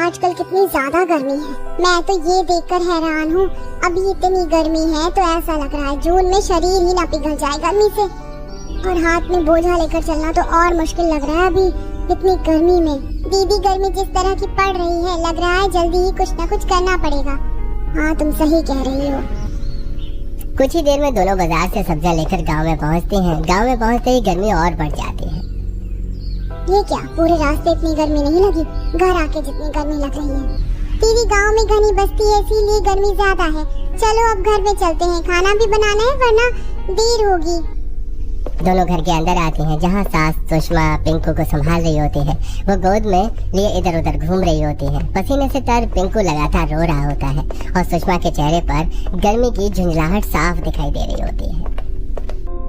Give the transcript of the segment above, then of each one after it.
आजकल कितनी ज्यादा गर्मी है। मैं तो ये देखकर हैरान हूँ, अभी इतनी गर्मी है तो ऐसा लग रहा है जून में शरीर ही ना पिघल जाए गर्मी से। और हाथ में बोझा लेकर चलना तो और मुश्किल लग रहा है अभी इतनी गर्मी में। दीदी गर्मी जिस तरह की पड़ रही है, लग रहा है जल्दी ही कुछ न कुछ करना पड़ेगा। हाँ तुम सही कह रही हो। कुछ ही देर में दोनों बाजार से सब्जियां लेकर गांव में पहुंचते हैं। गांव में पहुंचते ही गर्मी और बढ़ जाती है। ये क्या, पूरे रास्ते इतनी गर्मी नहीं लगी, घर आके जितनी गर्मी लग रही है। दीदी गांव में घनी बस्ती है इसीलिए गर्मी ज्यादा है। चलो अब घर में चलते हैं, खाना भी बनाना है वरना देर होगी। दोनों घर के अंदर आते हैं जहाँ सास सुषमा पिंकू को संभाल रही होती है। वो गोद में लिए इधर उधर घूम रही होती है। पसीने से तर पिंकू लगातार रो रहा होता है और सुषमा के चेहरे पर गर्मी की झुंझलाहट साफ दिखाई दे रही होती है।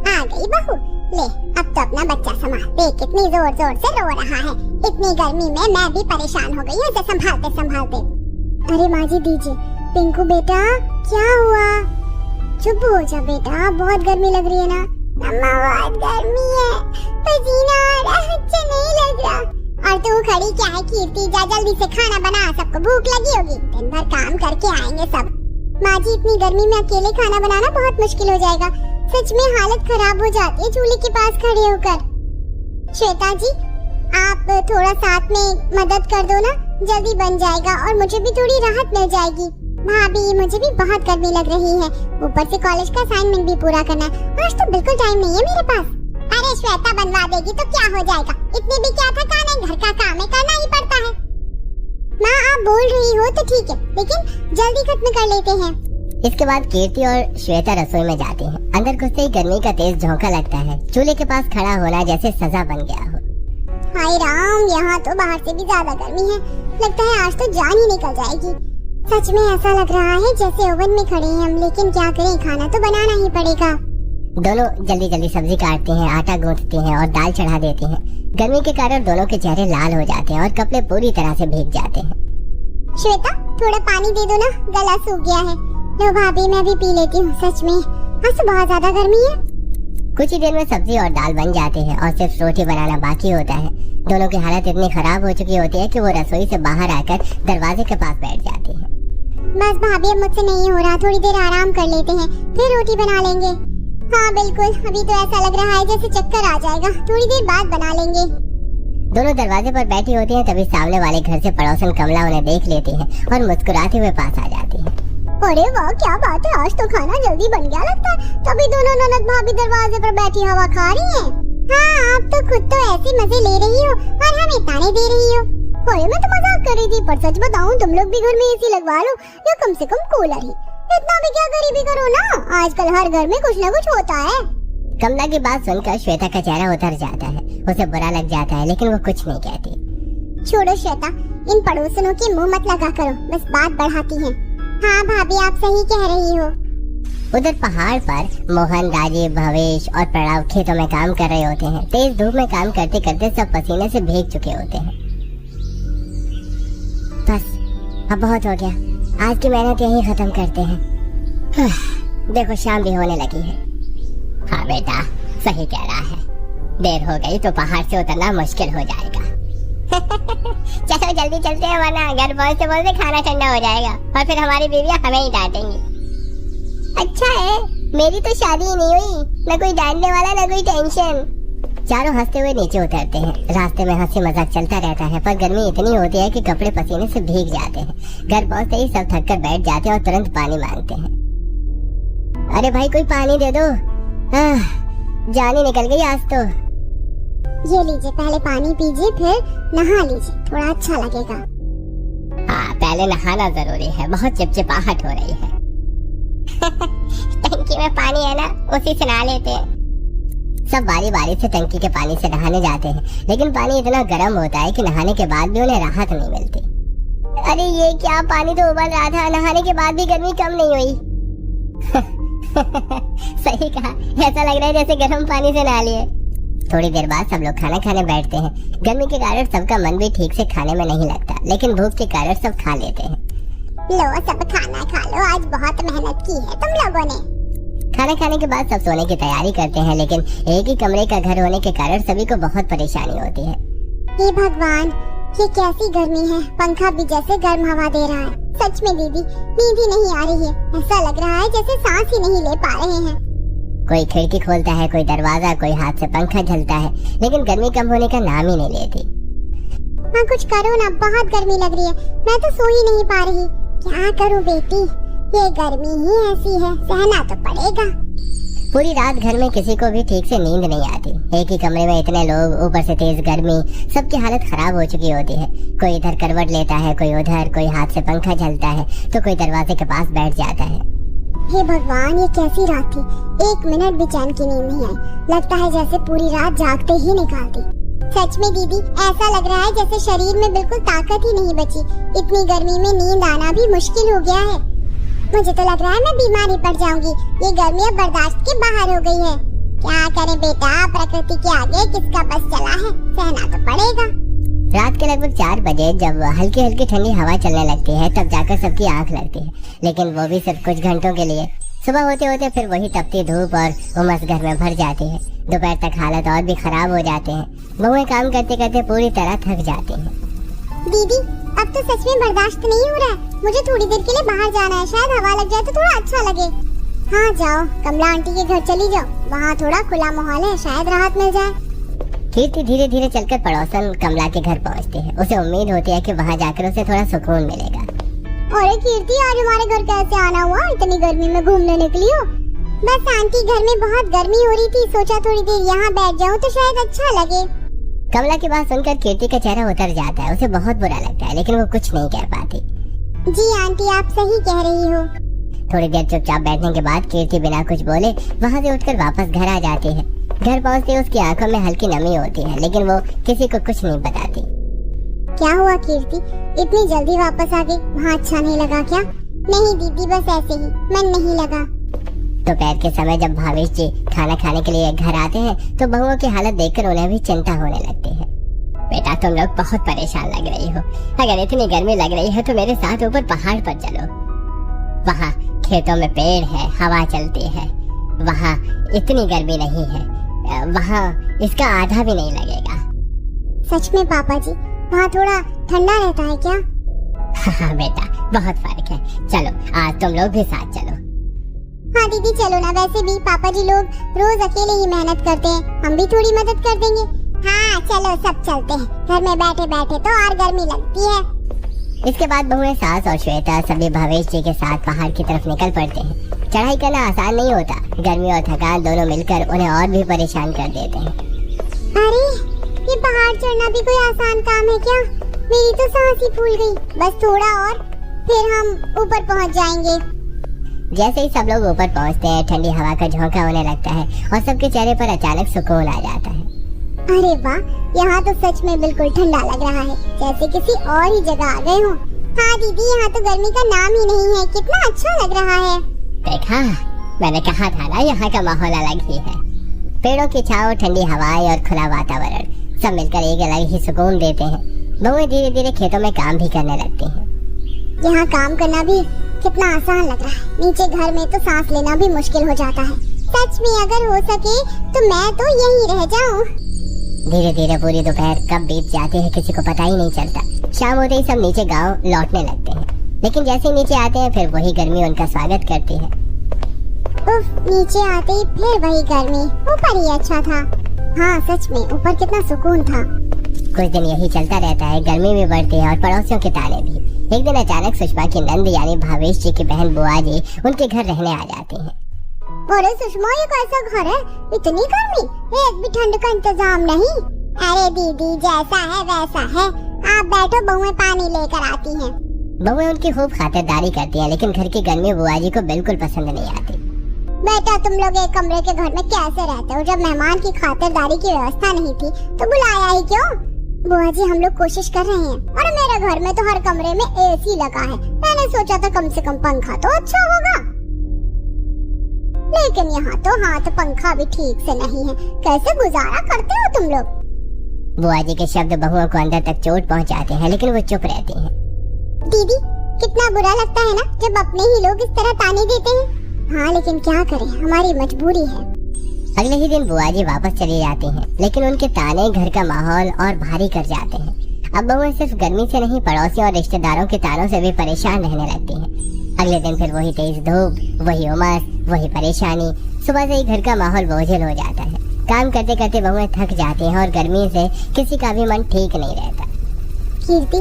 आ गई बहू, ले अब तो अपना बच्चा संभाल। देख कितनी जोर जोर से रो रहा है। इतनी गर्मी में मैं भी परेशान हो गई हूँ इसे संभालते संभालते। अरे माँ जी दीजिए। पिंकू बेटा क्या हुआ? चुप हो जा बेटा, बहुत गर्मी लग रही है ना। अम्मा बहुत गर्मी है, पसीना आ रहा है, अच्छा नहीं लग रहा। और तू खड़ी क्या है कीर्ति, जा जल्दी से खाना बना, सबको भूख लगी होगी, दिन भर काम करके आएंगे सब। माँ जी इतनी गर्मी में अकेले खाना बनाना बहुत मुश्किल हो जाएगा, सच में हालत खराब हो जाती है चूल्हे के पास खड़े होकर। श्वेता जी आप थोड़ा साथ में मदद कर दो ना, जल्दी बन जाएगा और मुझे भी थोड़ी राहत मिल जाएगी। भाभी मुझे भी बहुत गर्मी लग रही है, ऊपर से कॉलेज का असाइनमेंट भी पूरा करना है, आज तो बिल्कुल टाइम नहीं है मेरे पास। अरे श्वेता बनवा देगी तो क्या हो जाएगा, इतने भी क्या थकान है, घर का काम है करना ही पड़ता है। माँ आप बोल रही हो तो ठीक है, लेकिन जल्दी खत्म कर लेते हैं। इसके बाद कीर्ति और श्वेता रसोई में जाती हैं। अंदर घुसते ही गर्मी का तेज झोंका लगता है। चूल्हे के पास खड़ा होना जैसे सजा बन गया हो। हाय राम, यहाँ तो बाहर से भी ज्यादा गर्मी है, लगता है आज तो जान ही निकल जाएगी। सच में ऐसा लग रहा है जैसे ओवन में खड़े हैं हम, लेकिन क्या करें, खाना तो बनाना ही पड़ेगा। दोनों जल्दी जल्दी सब्जी काटते हैं, आटा गूंथते हैं और दाल चढ़ा देते हैं। गर्मी के कारण दोनों के चेहरे लाल हो जाते हैं और कपड़े पूरी तरह से भीग जाते हैं। श्वेता थोड़ा पानी दे दो ना, गला सूख गया है। लो भाभी मैं भी पी लेती हूँ, सच में आज तो बहुत ज्यादा गर्मी है। कुछ ही देर में सब्जी और दाल बन जाते हैं और सिर्फ रोटी बनाना बाकी होता है। दोनों की हालत इतनी खराब हो चुकी होती है कि वो रसोई से बाहर आकर दरवाजे के पास बैठ जाती है। बस भाभी अब मुझसे नहीं हो रहा, थोड़ी देर आराम कर लेते हैं फिर रोटी बना लेंगे। हाँ बिल्कुल, अभी तो ऐसा लग रहा है जैसे चक्कर आ जाएगा, थोड़ी देर बाद बना लेंगे। दोनों दरवाजे पर बैठी होती हैं, तभी सामने वाले घर से पड़ोसन कमला उन्हें देख लेती है और मुस्कुराते हुए पास आ जाती है। अरे वाह क्या बात है, आज तो खाना जल्दी बन गया लगता है, तभी दोनों ननद भाभी दरवाजे पर बैठी हवा खा रही हैं। हाँ आप तो खुद तो ऐसे मजे ले रही हो और हमें ताने दे रही हो। अरे मैं तो मजाक कर रही थी, पर सच बताऊं तुम लोग भी घर में एसी लगवा लो या कम से कम कूलर ही, इतना भी क्या गरीबी करो ना, आजकल हर घर में कुछ न कुछ होता है। कमला की बात सुनकर श्वेता का चेहरा उतर जाता है, उसे बुरा लग जाता है लेकिन वो कुछ नहीं कहती। छोड़ो श्वेता, इन पड़ोसनों के मुंह मत लगा करो, बस बात बढ़ाती हैं। हाँ भाभी आप सही कह रही हो। उधर पहाड़ पर मोहन, राजीव, भवेश और प्रणव खेतों में काम कर रहे होते हैं। तेज धूप में काम करते करते सब पसीने से भीग चुके होते हैं। बस अब बहुत हो गया, आज की मेहनत यहीं खत्म करते हैं। देखो शाम भी होने लगी है। हाँ बेटा सही कह रहा है, देर हो गई तो पहाड़ से उतरना मुश्किल हो जाएगा। चलो जल्दी चलते हैं वरना घर पहुंचते पहुंचते खाना ठंडा हो जाएगा और फिर हमारी बीवियां हमें ही डांटेंगी। अच्छा है मेरी तो शादी ही नहीं हुई, न कोई डांटने वाला न कोई टेंशन। चारों हंसते हुए नीचे उतरते हैं। रास्ते में हंसी मजाक चलता रहता है, पर गर्मी इतनी होती है कि कपड़े पसीने से भीग जाते हैं। घर पहुंचते ही सब थक कर बैठ जाते हैं और तुरंत पानी मांगते हैं। अरे भाई कोई पानी दे दो, जान ही निकल गई आज तो। ये लीजिए पहले पानी पीजिए फिर नहा लीजिए, थोड़ा अच्छा लगेगा। हाँ पहले नहाना जरूरी है, बहुत चिपचिपाहट हो रही है। टंकी में पानी है ना, उसी से नहा लेते हैं। सब बारी बारी से टंकी के पानी से नहाने जाते हैं, लेकिन पानी इतना गर्म होता है कि नहाने के बाद भी उन्हें राहत नहीं मिलती। अरे ये क्या, पानी तो उबल रहा था, नहाने के बाद भी गर्मी कम नहीं हुई। सही कहा, ऐसा लग रहा है जैसे गर्म पानी से नहा लिए। थोड़ी देर बाद सब लोग खाना खाने बैठते हैं। गर्मी के कारण सबका मन भी ठीक से खाने में नहीं लगता, लेकिन भूख के कारण सब खा लेते हैं। लो सब खाना खा लो, आज बहुत मेहनत की है तुम लोगों ने। खाना खाने के बाद सब सोने की तैयारी करते हैं, लेकिन एक ही कमरे का घर होने के कारण सभी को बहुत परेशानी होती है। हे भगवान, ये कैसी गर्मी है, पंखा भी जैसे गर्म हवा दे रहा है। सच में दीदी, नींद ही नहीं आ रही है। ऐसा लग रहा है जैसे सांस ही नहीं ले पा रहे हैं। कोई खिड़की खोलता है, कोई दरवाजा, कोई हाथ से पंखा झलता है, लेकिन गर्मी कम होने का नाम ही नहीं लेती। हाँ कुछ करो ना, बहुत गर्मी लग रही है। मैं तो सो ही नहीं पा रही। क्या करूँ बेटी, ये गर्मी ही ऐसी है, सहना तो पड़ेगा। पूरी रात घर में किसी को भी ठीक से नींद नहीं आती। एक ही कमरे में इतने लोग, ऊपर से तेज गर्मी, सबकी हालत खराब हो चुकी होती है। कोई इधर करवट लेता है, कोई उधर, कोई हाथ से पंखा झलता है, तो कोई दरवाजे के पास बैठ जाता है। हे भगवान, ये कैसी रात थी। 1 मिनट भी चैन की नींद नहीं आई। लगता है जैसे पूरी रात जागते ही निकाल दी। सच में दीदी, ऐसा लग रहा है जैसे शरीर में बिल्कुल ताकत ही नहीं बची। इतनी गर्मी में नींद आना भी मुश्किल हो गया है। मुझे तो लग रहा है मैं बीमार ही पड़ जाऊंगी। ये गर्मी अब बर्दाश्त के बाहर हो गई है। क्या करें बेटा, प्रकृति के आगे किसका बस चला है, सहना तो पड़ेगा। रात के लगभग 4 बजे जब हल्की हल्की ठंडी हवा चलने लगती है, तब जाकर सबकी आंख लगती है, लेकिन वो भी सिर्फ कुछ घंटों के लिए। सुबह होते होते फिर वही तपती धूप और उमस घर में भर जाती है। दोपहर तक हालत और भी खराब हो जाते हैं। बहुएं काम करते करते पूरी तरह थक जाती हैं। दीदी, अब तो सच में बर्दाश्त नहीं हो रहा है। मुझे थोड़ी देर के लिए बाहर जाना है, शायद हवा लग जाए तो थोड़ा अच्छा लगे। हाँ जाओ, कमला आंटी के घर चली जाओ, वहाँ थोड़ा खुला माहौल है, शायद राहत मिल जाए। कीर्ति धीरे धीरे चलकर पड़ोसन कमला के घर पहुँचती है। उसे उम्मीद होती है कि वहाँ जाकर उसे थोड़ा सुकून मिलेगा। अरे कीर्ति, आज हमारे घर कैसे आना हुआ? इतनी गर्मी में घूमने निकली हो? बस आंटी, घर में बहुत गर्मी हो रही थी, सोचा थोड़ी देर यहाँ बैठ जाऊँ तो शायद अच्छा लगे। कमला की बात सुनकर कीर्ति का चेहरा उतर जाता है। उसे बहुत बुरा लगता है, लेकिन वो कुछ नहीं कह पाती। जी आंटी, आप सही कह रही हो। थोड़ी देर चुपचाप बैठने के बाद कीर्ति बिना कुछ बोले वहाँ से उठकर वापस घर आ जाती है। घर पहुँचते उसकी आंखों में हल्की नमी होती है, लेकिन वो किसी को कुछ नहीं बताती। क्या हुआ कीर्ति, इतनी जल्दी वापस आ गई? वहाँ अच्छा नहीं लगा क्या? नहीं दीदी, बस ऐसे ही, मन नहीं लगा। दोपहर के समय जब भावेश जी खाना खाने के लिए घर आते हैं, तो बहुओं की हालत देखकर उन्हें भी चिंता होने लगती है। बेटा, तुम लोग बहुत परेशान लग रही हो। अगर इतनी गर्मी लग रही है तो मेरे साथ ऊपर पहाड़ पर चलो। वहाँ खेतों में पेड़ है, हवा चलती है। वहाँ इतनी गर्मी नहीं है, वहाँ इसका आधा भी नहीं लगेगा। सच में पापा जी, वहाँ थोड़ा ठंडा रहता है क्या? हाँ बेटा, बहुत फर्क है। चलो, आज तुम लोग भी साथ चलो। हाँ दीदी चलो ना। वैसे भी पापा जी लोग रोज अकेले ही मेहनत करते हैं, हम भी थोड़ी मदद कर देंगे। हाँ चलो, सब चलते हैं। घर में बैठे बैठे तो और गर्मी लगती है। इसके बाद बहुएं सास और श्वेता सभी भावेश जी के साथ पहाड़ की तरफ निकल पड़ते हैं। चढ़ाई करना आसान नहीं होता। गर्मी और थकान दोनों मिलकर उन्हें और भी परेशान कर देते हैं। अरे, ये पहाड़ चढ़ना भी कोई आसान काम है क्या? मेरी तो सांस ही फूल गई। बस थोड़ा और, फिर हम ऊपर पहुँच जाएंगे। जैसे ही सब लोग ऊपर पहुंचते हैं, ठंडी हवा का झोंका होने लगता है और सबके चेहरे पर अचानक सुकून आ जाता है। अरे वाह, यहाँ तो सच में बिल्कुल ठंडा लग रहा है, जैसे किसी और ही जगह आ गए हो। हाँ दीदी, यहाँ तो गर्मी का नाम ही नहीं है। कितना अच्छा लग रहा है। देखा, मैंने कहा था ना, यहाँ का माहौल अलग ही है। पेड़ों की छांव, ठंडी हवाएं और खुला वातावरण सब मिलकर एक अलग ही सुकून देते हैं। बहुएं धीरे धीरे खेतों में काम भी करने लगती हैं। यहाँ काम करना भी कितना आसान लग रहा है। नीचे घर में तो सांस लेना भी मुश्किल हो जाता है। सच में अगर हो सके तो मैं तो यहीं रह जाऊं। धीरे धीरे पूरी दोपहर कब बीत जाती है किसी को पता ही नहीं चलता। शाम होते ही सब नीचे गांव लौटने लगते हैं, लेकिन जैसे ही नीचे आते हैं फिर वही गर्मी उनका स्वागत करती है। उफ, नीचे आते ही फिर वही गर्मी। ऊपर ही अच्छा था। हाँ सच में, ऊपर कितना सुकून था। कुछ दिन यही चलता रहता है। गर्मी भी बढ़ती है और पड़ोसियों के ताने भी। एक दिन अचानक सुषमा की नंद यानी भावेश जी की बहन बुआ जी उनके घर रहने आ जाती हैं। अरे सुषमा, ये कैसा घर है? इतनी गर्मी, एक भी ठंड का इंतजाम नहीं। अरे दीदी, जैसा है वैसा है। आप बैठो, बहुएं पानी लेकर आती हैं। बहुएं उनकी खूब खातिरदारी करती हैं, लेकिन घर की गर्मी बुआ जी को बिल्कुल पसंद नहीं आती। बेटा, तुम लोग एक कमरे के घर में कैसे रहते हो? जब मेहमान की खातिरदारी की व्यवस्था नहीं थी तो बुलाया ही क्यों? बुआ जी, हम लोग कोशिश कर रहे हैं। और मेरे घर में तो हर कमरे में एसी लगा है। मैंने सोचा था कम से कम पंखा तो अच्छा होगा, लेकिन यहाँ तो हाथ पंखा भी ठीक से नहीं है। कैसे गुजारा करते हो तुम लोग? बुआ जी के शब्द बहुओं को अंदर तक चोट पहुँचाते हैं, लेकिन वो चुप रहती हैं। दीदी, कितना बुरा लगता है ना जब अपने ही लोग इस तरह ताने देते हैं। हाँ, लेकिन क्या करें, हमारी मजबूरी है। अगले ही दिन बुआ जी वापस चली जाती हैं, लेकिन उनके ताने घर का माहौल और भारी कर जाते हैं। अब बहुएं सिर्फ गर्मी से नहीं, पड़ोसियों और रिश्तेदारों के तारों से भी परेशान रहने लगती हैं। अगले दिन फिर वही तेज धूप, वही उमस, वही परेशानी। सुबह से ही घर का माहौल बोझिल हो जाता है। काम करते करते बहुएं थक जाती हैं और गर्मी से किसी का भी मन ठीक नहीं रहता। कीर्ति,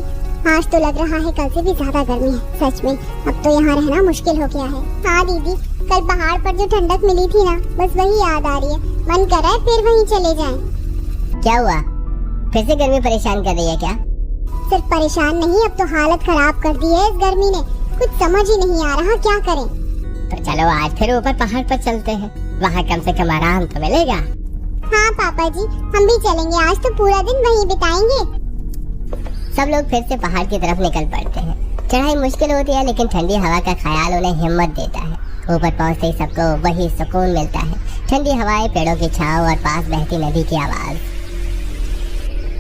आज तो लग रहा है कल से भी ज्यादा गर्मी है। सच में अब तो यहाँ रहना मुश्किल हो गया है। हाँ दीदी, कल पहाड़ पर जो ठंडक मिली थी ना, बस वही याद आ रही है। मन कर रहा है फिर वहीं चले जाएं। क्या हुआ? फिर से गर्मी परेशान कर रही है क्या? सिर्फ परेशान नहीं, अब तो हालत खराब कर दी है इस गर्मी ने। कुछ समझ ही नहीं आ रहा क्या करें। तो चलो आज फिर ऊपर पहाड़ पर चलते हैं, वहाँ कम से कम आराम तो मिलेगा। हाँ पापा जी, हम भी चलेंगे। आज तो पूरा दिन वहीं बिताएंगे। सब लोग फिर से पहाड़ की तरफ निकल पड़ते हैं। चढ़ाई मुश्किल होती है, लेकिन ठंडी हवा का ख्याल उन्हें हिम्मत देता है। ऊपर पहुँचते ही सबको वही सुकून मिलता है, ठंडी हवाएं, पेड़ों की छांव और पास बहती नदी की आवाज।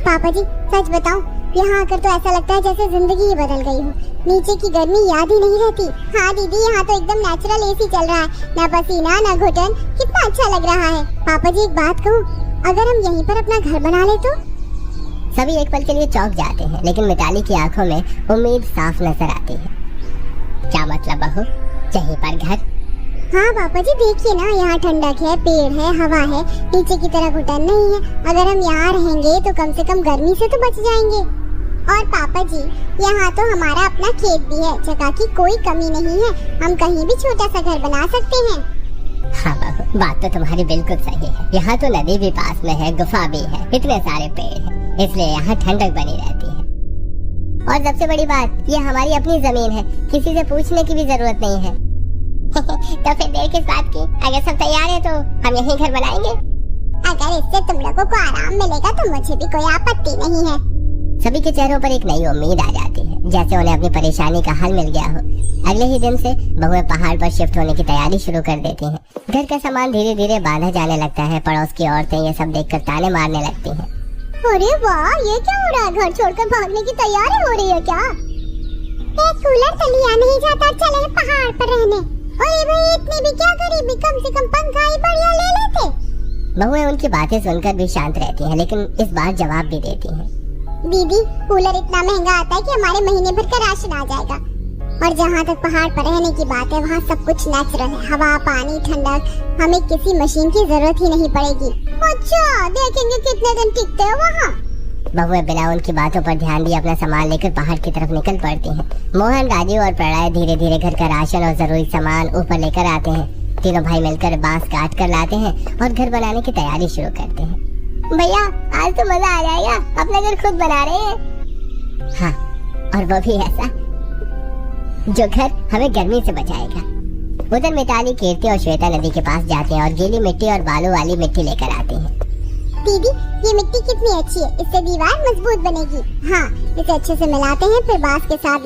पापा जी सच बताऊं, यहाँ आकर तो ऐसा लगता है जैसे जिंदगी ही बदल गई हो। नीचे की गर्मी याद ही नहीं रहती। हाँ दीदी, यहाँ तो एकदम नेचुरल एसी चल रहा है, ना पसीना ना घुटन। कितना अच्छा लग रहा है। पापा जी एक बात कहूँ, अगर हम यहीं पर अपना घर बना ले तो? सभी एक पल के लिए चौंक जाते हैं, लेकिन मिताली की आंखों में उम्मीद साफ नजर आती है। क्या मतलब बहू, यहीं पर घर? हाँ पापा जी, देखिए ना, यहाँ ठंडक है, पेड़ है, हवा है, नीचे की तरह घुटन नहीं है। अगर हम यहाँ रहेंगे तो कम से कम गर्मी से तो बच जाएंगे। और पापा जी, यहाँ तो हमारा अपना खेत भी है, जगह की कोई कमी नहीं है। हम कहीं भी छोटा सा घर बना सकते हैं। हाँ बहू, बात तो तुम्हारी बिल्कुल सही है। यहाँ तो नदी भी पास में है, गुफा भी है, इतने सारे पेड़ हैं, इसलिए यहाँ ठंडक बनी रहती है। और सबसे बड़ी बात, ये हमारी अपनी जमीन है, किसी से पूछने की भी जरूरत नहीं है। तो फिर देर किस बात की? अगर सब तैयार है तो हम यहीं घर बनाएंगे। अगर इससे तुम लोगों को आराम मिलेगा तो मुझे भी कोई आपत्ति नहीं है। सभी के चेहरों पर एक नई उम्मीद आ जाती है, जैसे उन्हें अपनी परेशानी का हल मिल गया हो। अगले ही दिन से बहुएं पहाड़ पर शिफ्ट होने की तैयारी शुरू कर देती हैं। घर का सामान धीरे धीरे बांधा जाने लगता है। पड़ोस की औरतें ये सब देखकर ताने मारने लगती हैं। अरे वाह, ये क्या हो रहा है? घर छोड़कर भागने की तैयारी हो रही है क्या? एक कूलर तो लिया नहीं जाता, चले पहाड़ पर रहने। अरे भाई, इतनी भी क्या गरीबी, कम से कम पंखा ही बढ़िया ले लेते। बहुएं उनकी बातें सुनकर भी शांत रहती हैं, लेकिन इस बार जवाब भी देती हैं। दीदी, कूलर इतना महंगा आता है कि हमारे महीने भर का राशन आ जाएगा। और जहाँ तक पहाड़ पर रहने की बात है, वहाँ सब कुछ नेचुरल है, हवा, पानी, ठंडक। हमें किसी मशीन की जरूरत ही नहीं पड़ेगी। अच्छा, देखेंगे कितने दिन टिकते हो वहाँ। बहुएं बिना उनकी बातों पर ध्यान दिए अपना सामान लेकर पहाड़ की तरफ निकल पड़ती हैं। मोहन, राजू और प्रलय धीरे धीरे घर का राशन और जरूरी सामान ऊपर लेकर आते हैं। तीनों भाई मिलकर बांस काट कर लाते हैं और घर बनाने की तैयारी शुरू करते हैं। भैया, आज तो मजा आ जाएगा, अपना घर खुद बना रहे हैं। हाँ, और वो भी ऐसा जो घर हमें गर्मी से बचाएगा। उधर मिताली, कीर्ति और श्वेता नदी के पास जाते हैं और गीली मिट्टी और बालू वाली मिट्टी लेकर आते हैं। दीदी, ये मिट्टी कितनी अच्छी है, इससे दीवार मजबूत बनेगी। हाँ, इसे अच्छे से मिलाते हैं, फिर बांस के साथ